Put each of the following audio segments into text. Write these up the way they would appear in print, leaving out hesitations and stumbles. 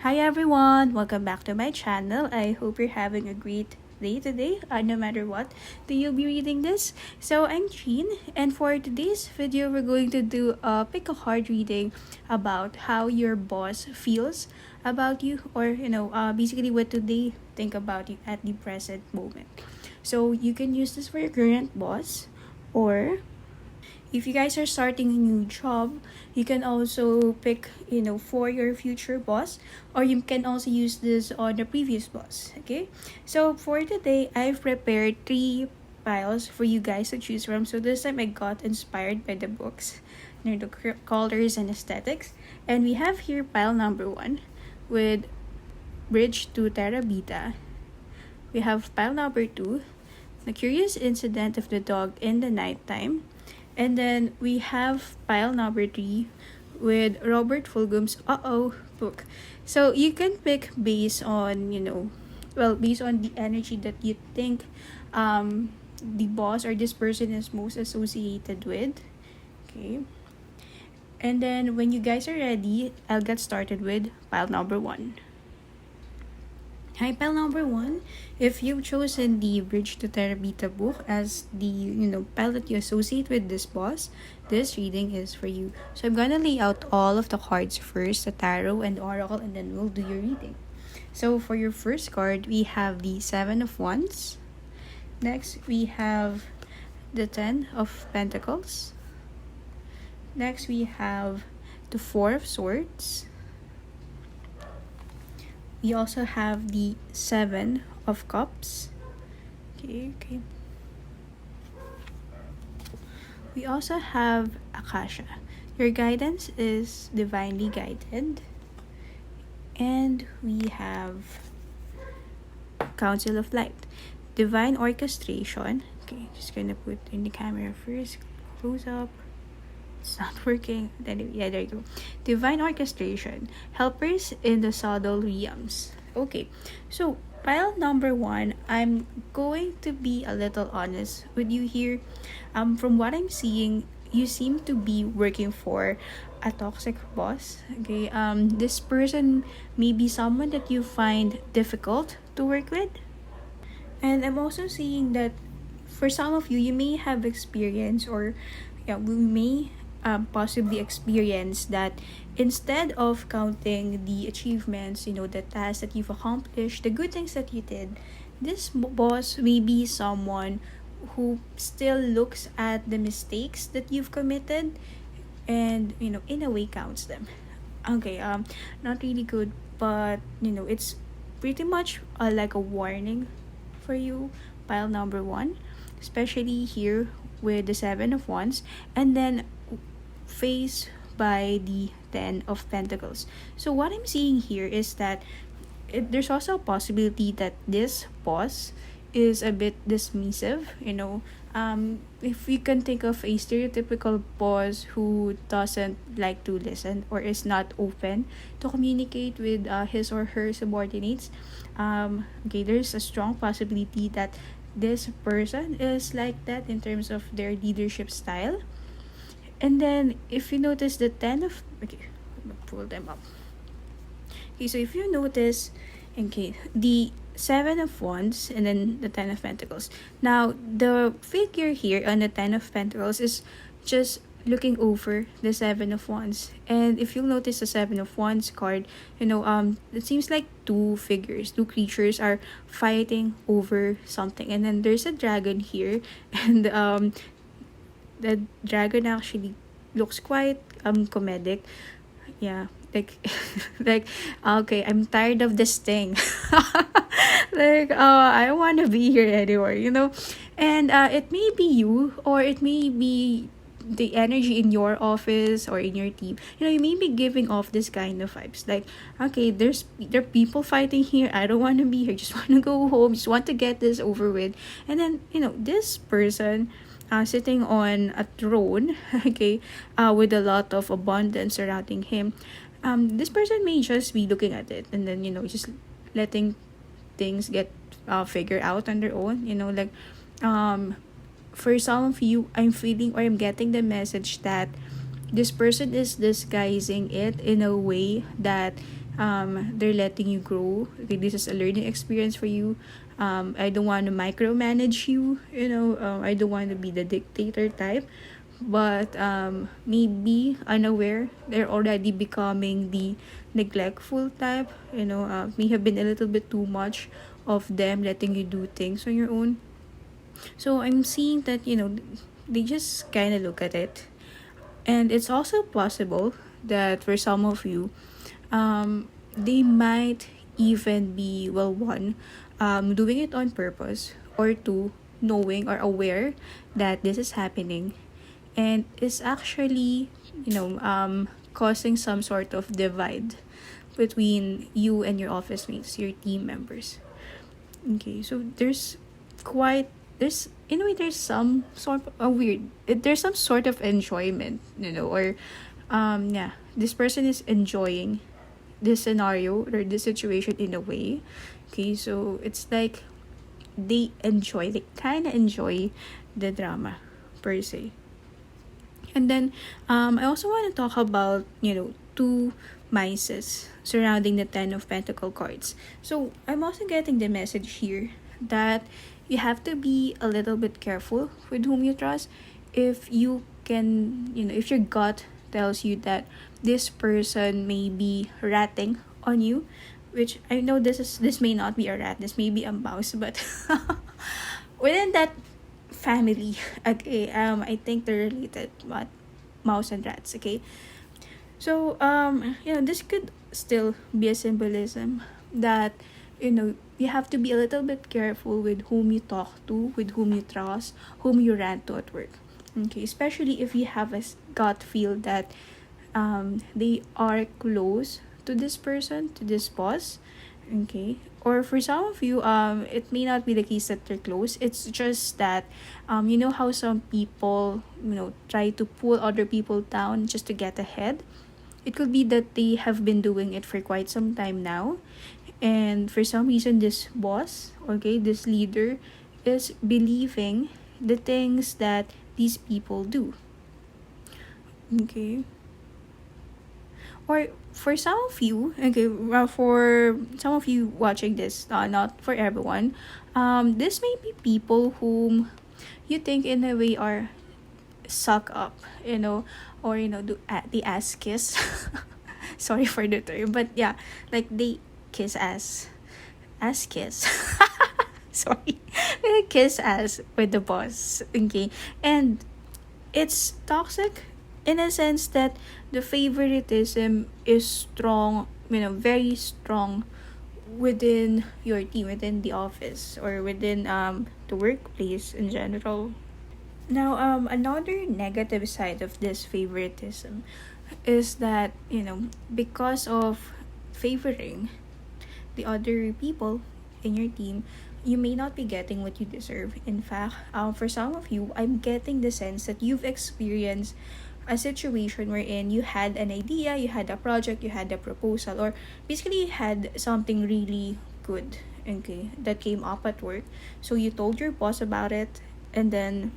Hi everyone! Welcome back to my channel. I hope you're having a great day today, no matter what that you'll be reading this. So I'm Jean, and for today's video, we're going to do a pick a card reading about how your boss feels about you, or basically what do they think about you at the present moment. So you can use this for your current boss, or if you guys are starting a new job, you can also pick, for your future boss, or you can also use this on the previous boss. Okay, so for today, I've prepared 3 piles for you guys to choose from. So this time I got inspired by the books, the colors and aesthetics. And we have here pile number 1 with Bridge to Terra Beta. We have pile number 2, The Curious Incident of the Dog in the Nighttime. And then we have pile number 3 with Robert Fulghum's Uh-Oh book. So you can pick based on, based on the energy that you think the boss or this person is most associated with. Okay. And then when you guys are ready, I'll get started with pile number 1. Hi, pile number 1. If you've chosen the Bridge to Terra Beta book as the pile that you associate with this boss, this reading is for you. So I'm gonna lay out all of the cards first, the tarot and the oracle, and then we'll do your reading. So for your first card, we have the 7 of Wands. Next, we have the 10 of Pentacles. Next, we have the 4 of Swords. We also have the 7 of Cups. Okay. We also have Akasha. Your guidance is divinely guided. And we have Council of Light. Divine Orchestration. Okay, just gonna put in the camera first. Close up. It's not working. Yeah, there you go. Divine Orchestration. Helpers in the subtle realms. Okay, so pile number 1, I'm going to be a little honest with you here. From what I'm seeing, you seem to be working for a toxic boss. Okay, this person may be someone that you find difficult to work with. And I'm also seeing that for some of you, you may have experience, or we may possibly experience that instead of counting the achievements, the tasks that you've accomplished, the good things that you did, this boss may be someone who still looks at the mistakes that you've committed and in a way counts them. Okay, not really good, but it's pretty much like a warning for you, pile number 1, especially here with the 7 of Wands, and then faced by the 10 of Pentacles. So what I'm seeing here is that there's also a possibility that this boss is a bit dismissive. If you can think of a stereotypical boss who doesn't like to listen or is not open to communicate with his or her subordinates, there's a strong possibility that this person is like that in terms of their leadership style. And then if you notice the 10 of... Okay, I'm gonna pull them up. Okay, so if you notice, the 7 of Wands and then the 10 of Pentacles. Now, the figure here on the 10 of Pentacles is just looking over the 7 of Wands. And if you'll notice the 7 of Wands card, it seems like 2 creatures are fighting over something. And then there's a dragon here, and the dragon actually looks quite comedic. Yeah, like okay, I'm tired of this thing. I don't want to be here anymore, and it may be you, or it may be the energy in your office or in your team. You may be giving off this kind of vibes, like, okay, there are people fighting here, I don't want to be here, just want to go home, just want to get this over with. And then this person sitting on a throne, with a lot of abundance surrounding him. This person may just be looking at it and then just letting things get figured out on their own. For some of you, I'm feeling, or I'm getting the message that this person is disguising it in a way that they're letting you grow. Okay, this is a learning experience for you. I don't want to micromanage you, I don't want to be the dictator type. But maybe unaware, they're already becoming the neglectful type. May have been a little bit too much of them letting you do things on your own. So I'm seeing that, they just kind of look at it. And it's also possible that for some of you, they might even be, well, one, doing it on purpose, or two, knowing or aware that this is happening, and is actually, causing some sort of divide between you and your office mates, your team members. Okay, so there's some sort of a there's some sort of enjoyment, or yeah, this person is enjoying this scenario or this situation in a way. Okay, so it's like they kind of enjoy the drama per se. And then I also want to talk about, two mices surrounding the 10 of Pentacle cards. So I'm also getting the message here that you have to be a little bit careful with whom you trust. If you can, if your gut tells you that this person may be ratting on you, which I know this may not be a rat, this may be a mouse, but within that family, okay, I think they're related, but mouse and rats, okay. So this could still be a symbolism that, you have to be a little bit careful with whom you talk to, with whom you trust, whom you rant to at work. Okay, especially if you have a gut feel that they are close to this person, to this boss. Okay, or for some of you, it may not be the case that they're close. It's just that you know how some people, try to pull other people down just to get ahead. It could be that they have been doing it for quite some time now, and for some reason this boss, okay, this leader, is believing the things that these people do. Okay, or for some of you, okay, for some of you watching this, not for everyone, this may be people whom you think in a way are suck up, or do the ass kiss. Sorry for the term, but yeah, like they kiss ass kiss. Sorry, they kiss ass with the boss. Okay, and it's toxic in a sense that the favoritism is strong, very strong within your team, within the office, or within the workplace in general. Now, another negative side of this favoritism is that, because of favoring the other people in your team, you may not be getting what you deserve. In fact, for some of you, I'm getting the sense that you've experienced a situation wherein you had an idea, you had a project, you had a proposal, or basically you had something really good, okay, that came up at work. So you told your boss about it, and then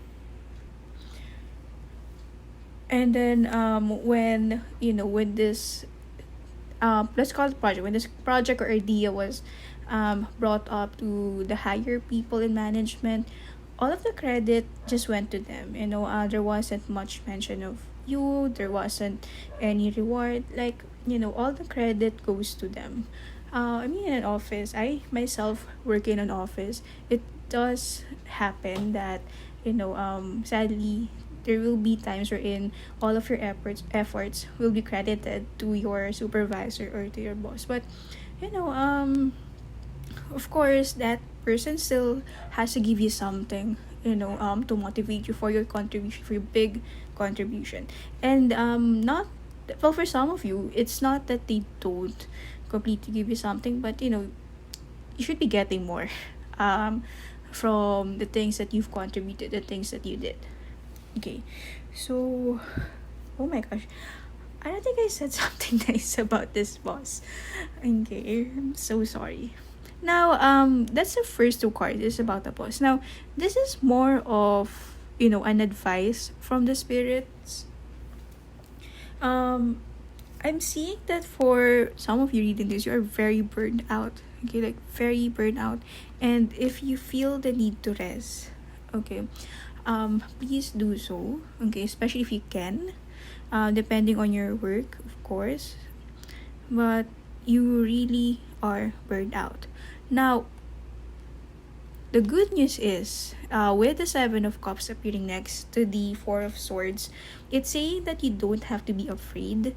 when this let's call it project, when this project or idea was brought up to the higher people in management, all of the credit just went to them. There wasn't much mention of you, there wasn't any reward, like, all the credit goes to them. I mean, in an office, I myself work in an office, it does happen that, sadly, there will be times wherein all of your efforts will be credited to your supervisor or to your boss. But, of course, that person still has to give you something, to motivate you for your contribution, for your big contribution. And not, well, for some of you, it's not that they don't completely give you something, but, you should be getting more from the things that you've contributed, the things that you did. Okay, so, oh my gosh, I don't think I said something nice about this boss. Okay, I'm so sorry. Now, that's the first two cards. It's about the boss. Now, this is more of, an advice from the spirits. I'm seeing that for some of you reading this, you are very burned out. Okay, like very burned out. And if you feel the need to rest, okay, please do so. Okay, especially if you can. Depending on your work, of course. But you really are burned out. Now, the good news is, with the Seven of Cups appearing next to the Four of Swords, it's saying that you don't have to be afraid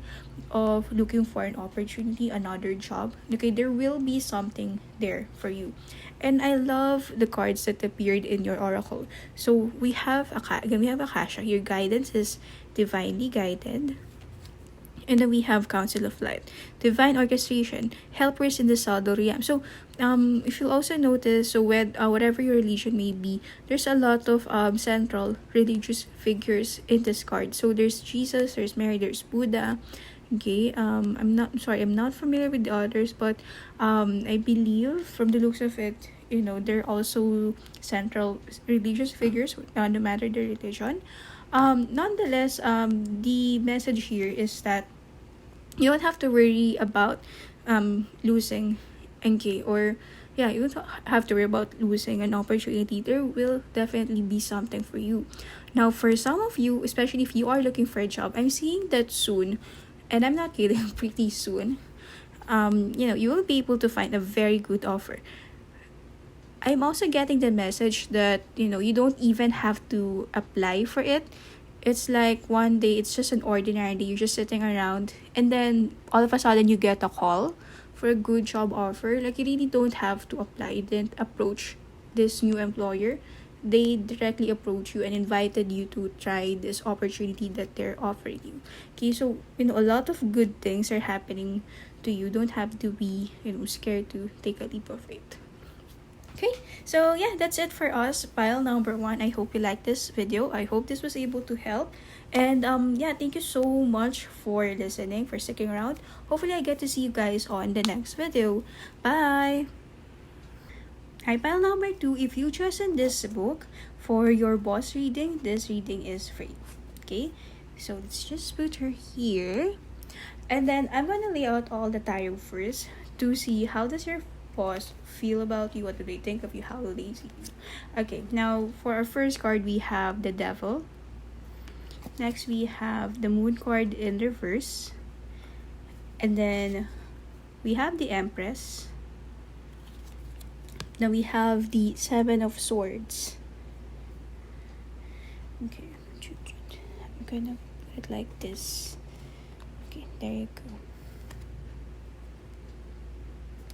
of looking for an opportunity, another job. Okay, there will be something there for you. And I love the cards that appeared in your oracle. So we have Akasha. Your guidance is divinely guided. And then we have Council of Light, Divine Orchestration, Helpers in the Subtle Realm. So, if you'll also notice, so with whatever your religion may be, there's a lot of central religious figures in this card. So there's Jesus, there's Mary, there's Buddha. Okay, I'm not familiar with the others, but I believe from the looks of it, they're also central religious figures, no matter the religion. Nonetheless, the message here is that you don't have to worry about losing NK, or you don't have to worry about losing an opportunity. There will definitely be something for you. Now, for some of you, especially if you are looking for a job, I'm seeing that soon, and I'm not kidding, pretty soon, you will be able to find a very good offer. I'm also getting the message that, you don't even have to apply for it. It's like one day, it's just an ordinary day. You're just sitting around, and then all of a sudden you get a call for a good job offer. Like, you really don't have to apply. You didn't approach this new employer. They directly approached you and invited you to try this opportunity that they're offering you. Okay, so, a lot of good things are happening to you. Don't have to be, scared to take a leap of faith. Okay, so yeah, that's it for us, pile number 1. I hope you liked this video. I hope this was able to help. And thank you so much for listening, for sticking around. Hopefully I get to see you guys on the next video. Bye! Hi, pile number 2. If you chosen this book for your boss reading, this reading is free. Okay, so let's just put her here. And then I'm gonna lay out all the tarot first to see how does your boss feel about you, what do they think of you, how do they see you. Okay, now for our first card, we have the Devil. Next, we have the Moon card in reverse. And then we have the Empress. Now we have the Seven of Swords. Okay, I'm gonna put it like this. Okay, there you go.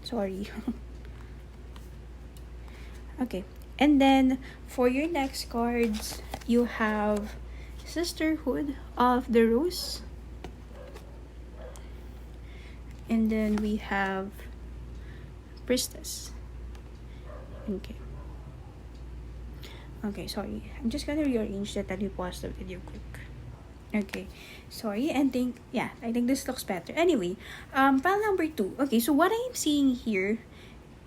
Sorry. Okay, and then for your next cards, you have Sisterhood of the Rose, and then we have Priestess. Okay, sorry, I'm just gonna rearrange that and pause the video quick. Okay, sorry, and I think this looks better. Anyway, pile number 2. Okay, so what I'm seeing here,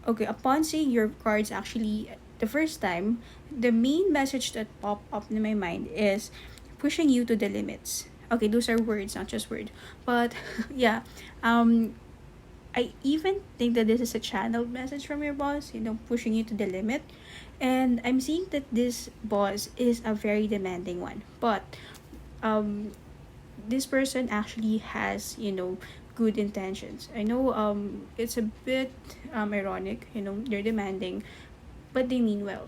okay, upon seeing your cards actually the first time, the main message that popped up in my mind is pushing you to the limits. Okay, those are words, not just word. But I even think that this is a channeled message from your boss, pushing you to the limit. And I'm seeing that this boss is a very demanding one. But this person actually has, good intentions. I know it's a bit ironic, they're demanding, but they mean well.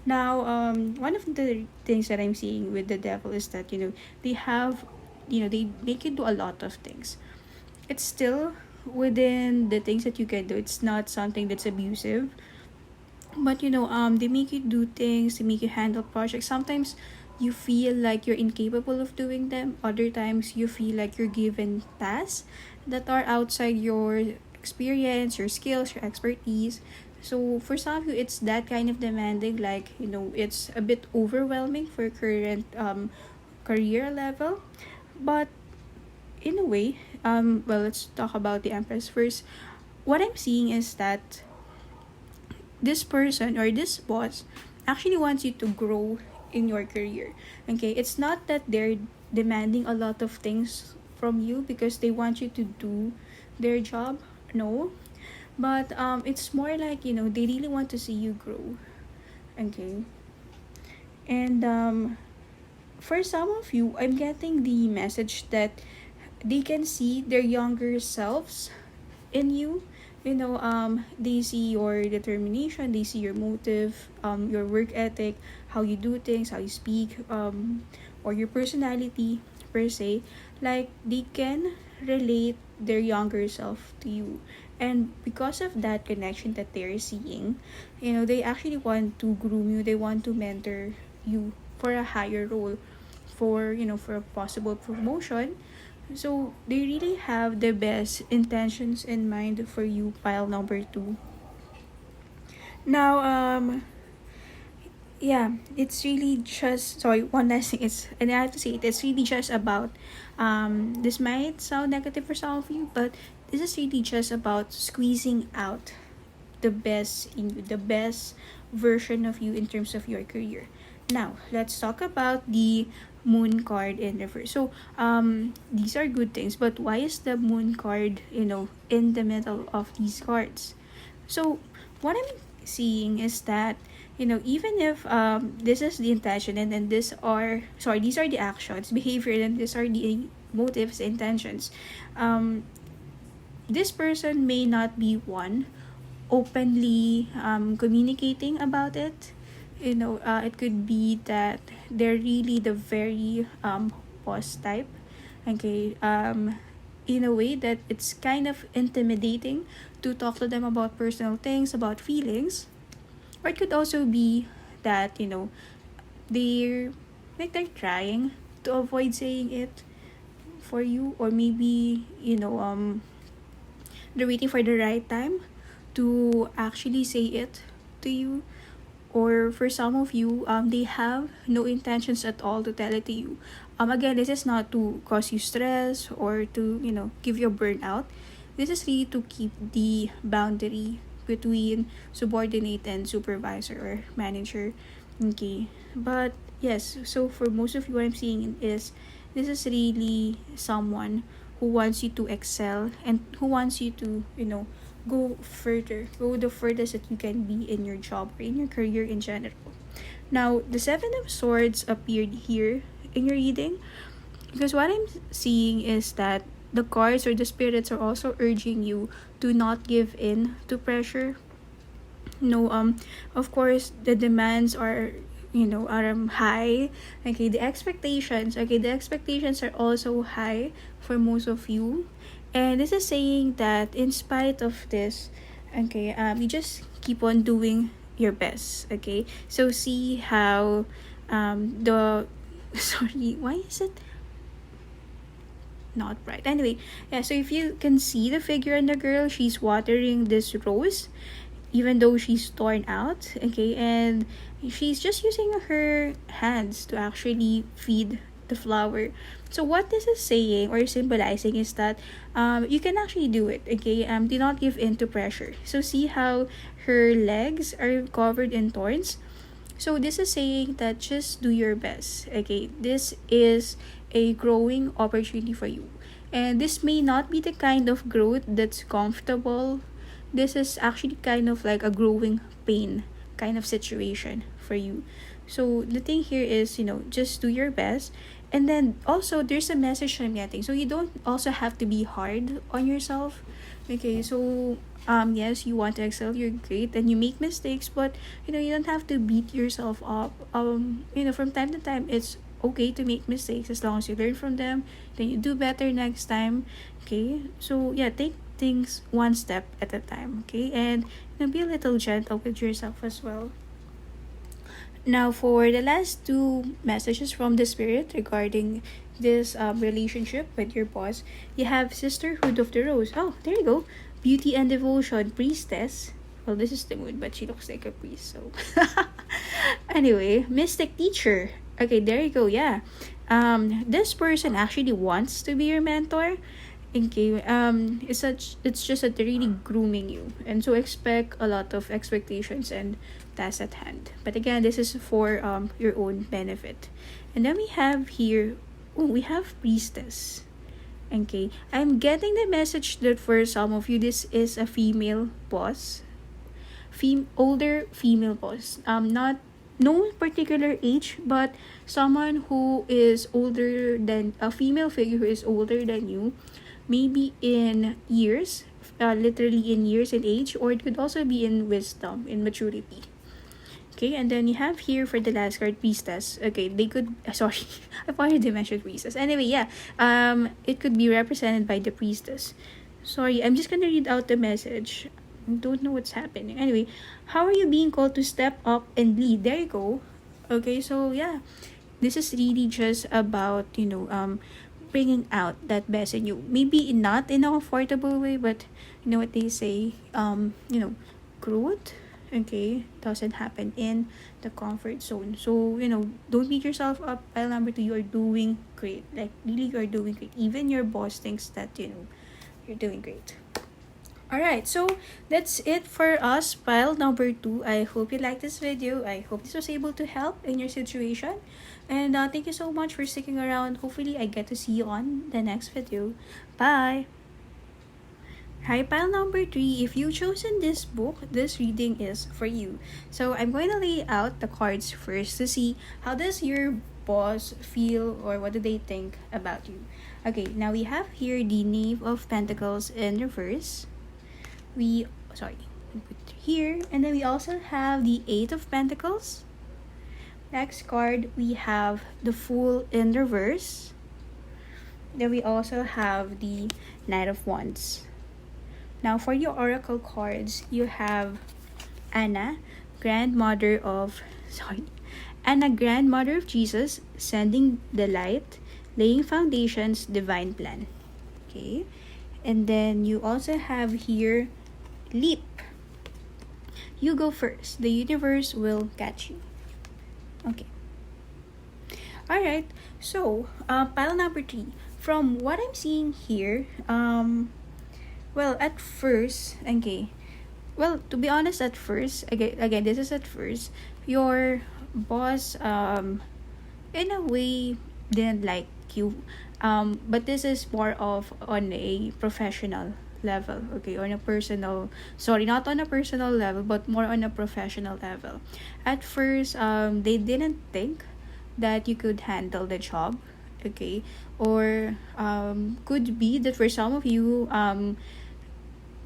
Now, one of the things that I'm seeing with the Devil is that, they have, they make you do a lot of things. It's still within the things that you can do. It's not something that's abusive. But, they make you do things, they make you handle projects. Sometimes you feel like you're incapable of doing them. Other times you feel like you're given tasks that are outside your experience, your skills, your expertise. So for some of you, it's that kind of demanding, like, it's a bit overwhelming for current career level. But in a way, let's talk about the Empress first. What I'm seeing is that this person or this boss actually wants you to grow in your career. Okay, it's not that they're demanding a lot of things from you because they want you to do their job. No, but it's more like, you know, they really want to see you grow. Okay. And for some of you, I'm getting the message that they can see their younger selves in you. You know, they see your determination, they see your motive, your work ethic, how you do things, how you speak, or your personality per se. Like, they can relate their younger self to you. And because of that connection that they're seeing, you know, they actually want to groom you, they want to mentor you for a higher role, for, you know, for a possible promotion. So they really have the best intentions in mind for you, pile number two. Now, yeah, it's really just, sorry, one last thing. It's, and I have to say it's really just about, this might sound negative for some of you, but this is really just about squeezing out the best in you, the best version of you in terms of your career. Now, let's talk about the moon card in reverse. So, these are good things, but why is the moon card, you know, in the middle of these cards? So, what I'm seeing is that, you know, even if this is the intention, and then these are the actions, behavior, and these are the motives, intentions. This person may not be one openly communicating about it. You know, it could be that they're really the very boss type. Okay, in a way that it's kind of intimidating to talk to them about personal things, about feelings. Or it could also be that, you know, they're they're trying to avoid saying it for you, or maybe, you know, they're waiting for the right time to actually say it to you. Or for some of you, they have no intentions at all to tell it to you. Again, this is not to cause you stress or to, you know, give you a burnout. This is really to keep the boundary between subordinate and supervisor or manager. Okay, but yes, so for most of you, what I'm seeing is this is really someone who wants you to excel and who wants you to, you know, go further, go the furthest that you can be in your job or in your career in general. Now, the Seven of Swords appeared here in your reading because what I'm seeing is that the cards or the spirits are also urging you to not give in to pressure. No, of course, the demands are, you know, are high. Okay, the expectations. Okay, the expectations are also high for most of you, and this is saying that in spite of this, okay, you just keep on doing your best. Okay, so see how, the sorry, why is it not bright? Anyway, yeah, so if you can see the figure in the girl, she's watering this rose even though she's torn out. Okay, and she's just using her hands to actually feed the flower. So what this is saying or symbolizing is that you can actually do it. Okay, do not give in to pressure. So see how her legs are covered in thorns. So this is saying that just do your best. Okay, this is a growing opportunity for you. And this may not be the kind of growth that's comfortable. This is actually kind of like a growing pain kind of situation for you. So the thing here is, you know, just do your best. And then also there's a message I'm getting. So you don't also have to be hard on yourself. Okay, so yes, you want to excel, you're great, and you make mistakes, but you know, you don't have to beat yourself up. You know, from time to time it's okay to make mistakes as long as you learn from them, then you do better next time. Okay, so yeah, take things one step at a time. Okay, and you know, be a little gentle with yourself as well. Now, for the last two messages from the spirit regarding this relationship with your boss, you have Sisterhood of the Rose. Oh, there you go. Beauty and Devotion, Priestess. Well, this is the moon, but she looks like a priest, so. Anyway, Mystic Teacher. Okay, there you go, yeah. This person actually wants to be your mentor. Okay, it's just that they're really grooming you, and so expect a lot of expectations and tasks at hand. But again, this is for your own benefit. And then we have here, oh, we have Priestess. Okay, I'm getting the message that for some of you, this is a female boss, older female boss. Not no particular age, but someone who is older than a female figure who is older than you, maybe in years, literally in years and age, or it could also be in wisdom, in maturity. Okay, and then you have here for the last card, priestess. Okay, they could sorry, I've already mentioned priestess. Anyway, yeah, it could be represented by the priestess. Sorry, I'm just gonna read out the message. I don't know what's happening. Anyway, how are you being called to step up and lead? There you go. Okay, so yeah, this is really just about bringing out that best in you. Maybe not in a comfortable way, but you know what they say, growth, okay, doesn't happen in the comfort zone. So, don't beat yourself up. Pile number 2, you are doing great. Like, really, you are doing great. Even your boss thinks that, you're doing great. Alright, so that's it for us, pile number 2. I hope you liked this video. I hope this was able to help in your situation. And thank you so much for sticking around. Hopefully, I get to see you on the next video. Bye! Hi, pile number 3. If you've chosen this book, this reading is for you. So I'm going to lay out the cards first to see how does your boss feel or what do they think about you. Okay, now we have here the Knave of Pentacles in reverse. We put here, and then we also have the 8 of Pentacles. Next card, we have the Fool in reverse. Then we also have the Knight of Wands. Now, for your oracle cards, you have Anna, grandmother of Jesus, sending the light, laying foundations, divine plan. Okay, and then you also have here Leap. You go first. The universe will catch you. Okay. Alright, so pile number 3. From what I'm seeing here, well, at first, okay. Well, to be honest, at first, again, this is at first, your boss, in a way, didn't like you. But this is more of on a professional level, okay, on a personal, not on a personal level, but more on a professional level. At first, they didn't think that you could handle the job, okay, or could be that for some of you,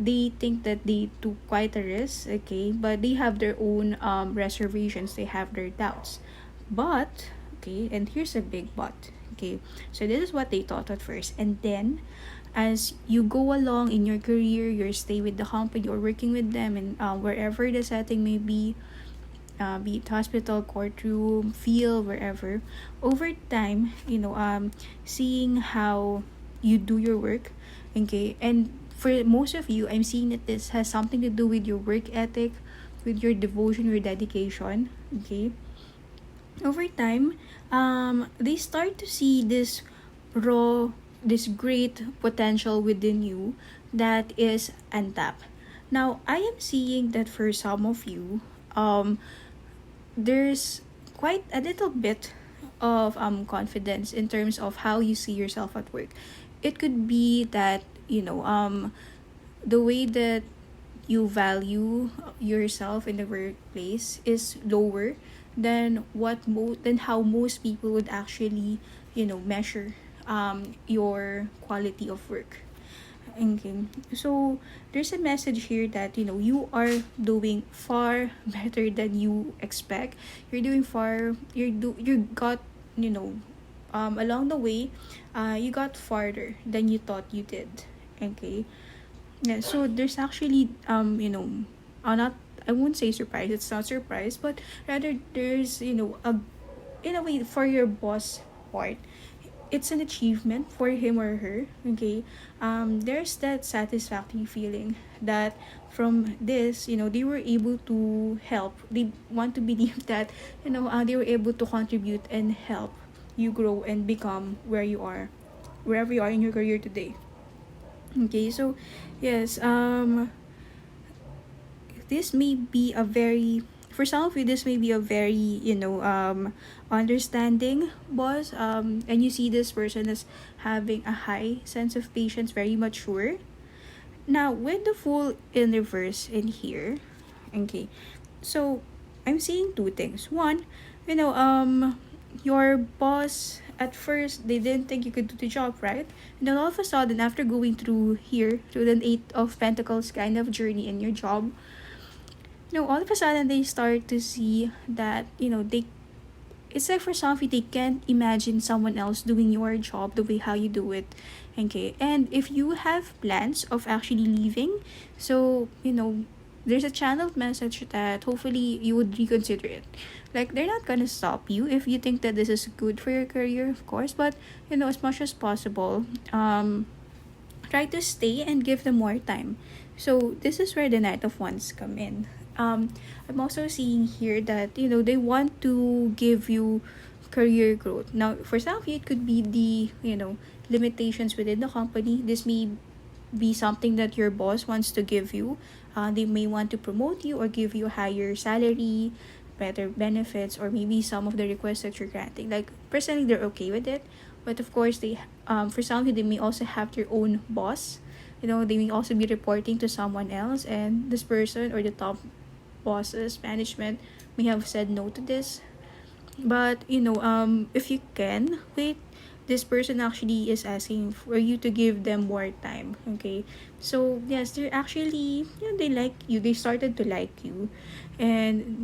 they think that they took quite a risk, okay, but they have their own reservations, they have their doubts. But, okay, and here's a big but, okay, so this is what they thought at first, and then as you go along in your career, you stay with the company or working with them, and wherever the setting may be it hospital, courtroom, field, wherever, over time, seeing how you do your work, okay, and for most of you, I'm seeing that this has something to do with your work ethic, with your devotion, your dedication, okay. Over time, they start to see this great potential within you that is untapped. Now, I am seeing that for some of you, there's quite a little bit of confidence in terms of how you see yourself at work. It could be that the way that you value yourself in the workplace is lower than how most people would actually measure your quality of work. Okay, so there's a message here that you are doing far better than you expect. You're doing you got along the way, you got farther than you thought you did. Okay, yeah, so there's actually not, I won't say surprise, it's not surprise, but rather there's in a way for your boss part, it's an achievement for him or her. Okay, there's that satisfactory feeling that from this, they were able to help. They want to believe that they were able to contribute and help you grow and become wherever you are in your career today. Okay, so yes, this may be a very for some of you, this may be a very, understanding boss. And you see this person as having a high sense of patience, very mature. Now, with the Fool in reverse in here, okay, so I'm seeing two things. One, your boss at first they didn't think you could do the job, right? And then all of a sudden, after going through here, through the Eight of Pentacles kind of journey in your job, all of a sudden they start to see that, they it's like for some of you they can't imagine someone else doing your job the way how you do it. Okay, and if you have plans of actually leaving, so there's a channeled message that hopefully you would reconsider it. Like, they're not gonna stop you if you think that this is good for your career, of course, but as much as possible, try to stay and give them more time. So this is where the Knight of Wands come in. I'm also seeing here that they want to give you career growth. Now, for some of you, it could be the limitations within the company. This may be something that your boss wants to give you. They may want to promote you or give you a higher salary, better benefits, or maybe some of the requests that you're granting. Like, personally, they're okay with it, but of course they for some of you, they may also have their own boss. They may also be reporting to someone else, and this person or the top bosses, management, may have said no to this. But if you can wait, this person actually is asking for you to give them more time. Okay, so yes, they're actually they like you, they started to like you, and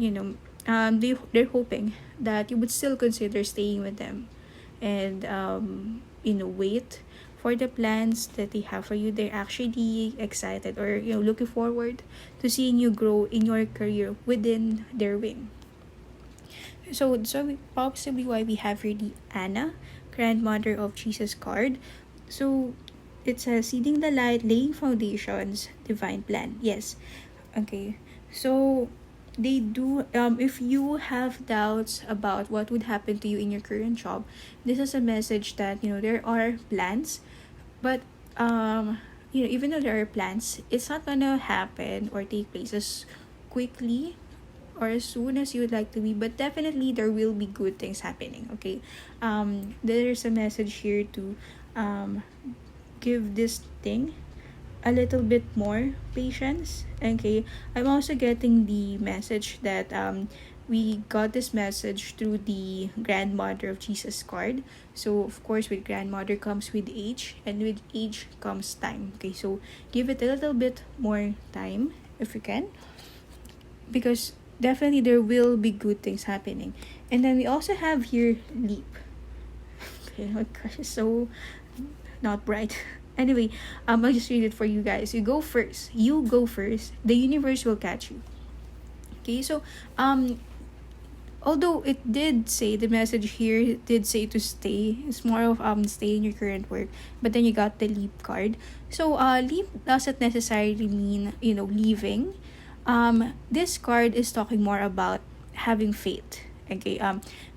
they're hoping that you would still consider staying with them, and wait for the plans that they have for you. They're actually excited, or looking forward to seeing you grow in your career within their wing. So possibly why we have here the Anna, Grandmother of Jesus card. So it says seeding the light, laying foundations, divine plan. Yes. Okay. So they do, if you have doubts about what would happen to you in your current job, this is a message that there are plans, but even though there are plans, it's not gonna happen or take place as quickly or as soon as you would like to be, but definitely there will be good things happening. Okay, there's a message here to give this thing a little bit more patience. Okay, I'm also getting the message that we got this message through the Grandmother of Jesus card. So of course, with grandmother comes with age, and with age comes time. Okay, so give it a little bit more time if you can, because definitely there will be good things happening. And then we also have here leap. Okay, my gosh, it's so not bright. Anyway, I'll just read it for you guys. You go first. The universe will catch you. Okay, so although it did say, the message here did say to stay, it's more of stay in your current work, but then you got the leap card. So leap doesn't necessarily mean leaving. This card is talking more about having faith. Okay,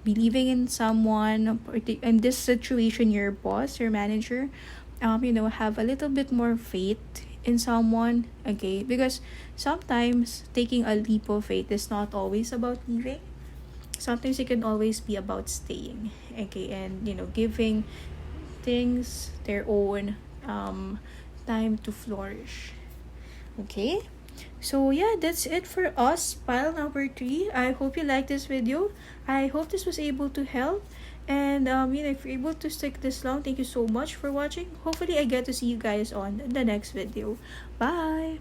believing in someone, in this situation, your boss, your manager, have a little bit more faith in someone. Okay, because sometimes taking a leap of faith is not always about leaving. Sometimes it can always be about staying. Okay, and giving things their own time to flourish. Okay, so yeah, that's it for us, pile number 3. I hope you liked this video. I hope this was able to help. And if you're able to stick this long, thank you so much for watching. Hopefully I get to see you guys on the next video. Bye.